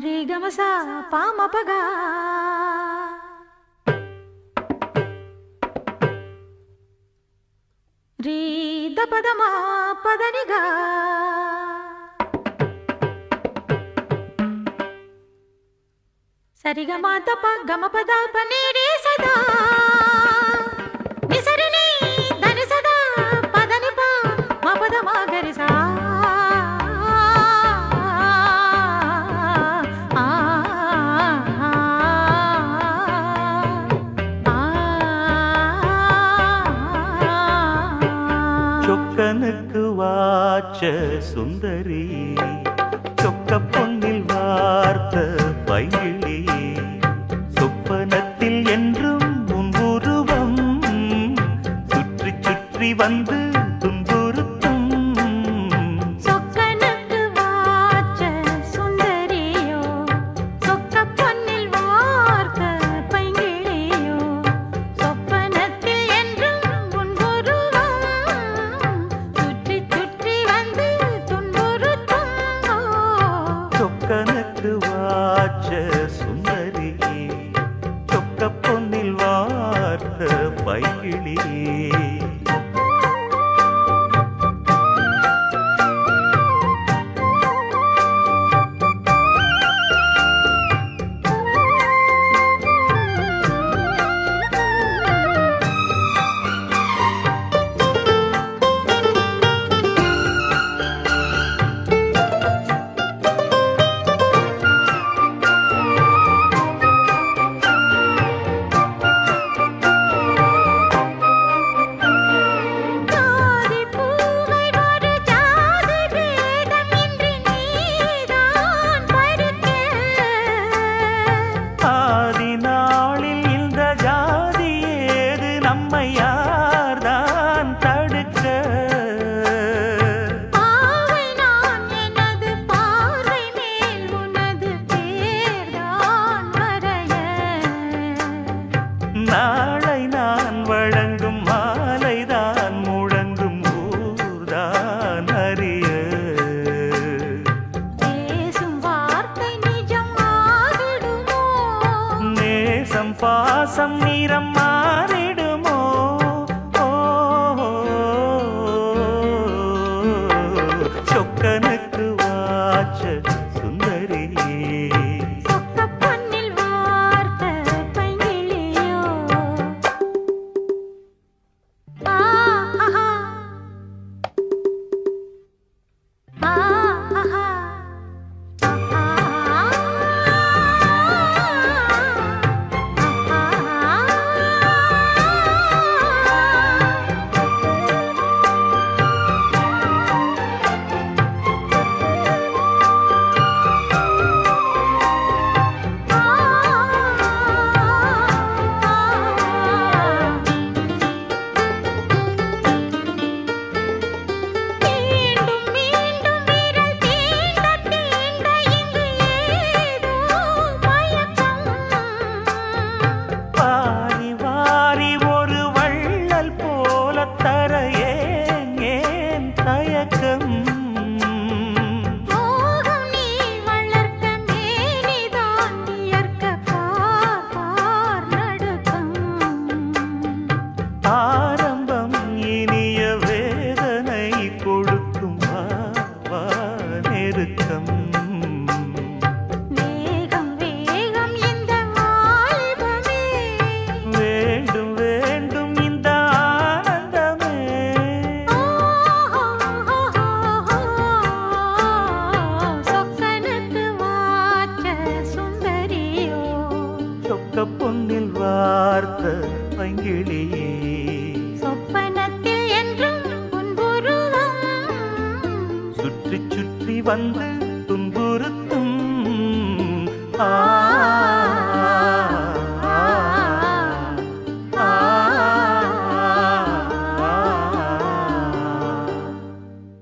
रे गमसा पाम पगा रे दपदमा पदनिगा सरिगमा दप गम पद पनी रे सदा निसरिनी धनि सदा पदनि पा मा पद मा गरि सा சொக்கனுக்கு வாச்ச சுந்தரி சொக்க பொன்னில் வார்த்த பைங்கிளி சொப்பனத்தில் என்றும் உன் உருவம் சுற்றி சுற்றி வந்து துன்புறுத்தும் சொக்கனுக்கு வாச்ச சுந்தரியோ சொக்க பொன்னில் வார்த்த பைங்கிளியோ சொப்பனத்தில் என்றும் உன் உருவம் சுற்றி சுற்றி வந்து துன்புறுத்தும் சொக்கனுக்கு வாச்ச சுந்தரி சொக்க பொன்னில் வார்த்த பைங்கிளி ஜாதி பூவை ஒரு ஜாதி பேதமின்றி நீதான் பருக்க ஆதி நாளில் இந்த ஜாதி ஏது நம்மை யார்தான் தடுக்க பாவை நான் எனது பார்வை மேல் உனது பேர்தான் வரைய நாளை நான் வழங்கும் மாலைதான் முழங்கும் ஊர்தான் அறிய பேசும் வார்த்தை நிஜம் ஆகிடுமோ நேசம் பாசம் நிறம் மாறிடுமோ ஓ, சொக்கனுக்கு வாச்ச சுந்தரி சொக்க பொன்னில் வார்த்த பைங்கிளியோ ஆஹா ஆஹா மீண்டும் மீண்டும் விரல் தீண்ட தீண்ட இங்கு ஏதோ மயக்கம் வாரி வாரி ஒரு வள்ளல் போல தர ஏன் தயக்கம் மோகம் நீ வளர்க்க மேனிதான் வியர்க்க பார் நடுக்கம் ஆரம்பம் இனிய வேதனை கொடுக்கும் வா நெருக்கம் வேகம் வேகம் இந்த வாலிபமே வேண்டும் வேண்டும் இந்த ஆனந்தமே சொக்கனுக்கு வாச்ச சுந்தரியோ சொக்க பொன்னில் வார்த்த பைங்கிளியே சொப்பனத்தில் என்றும் உன் உருவம் சுற்றி சுற்றி வந்து துன்புறுத்தும் ஆ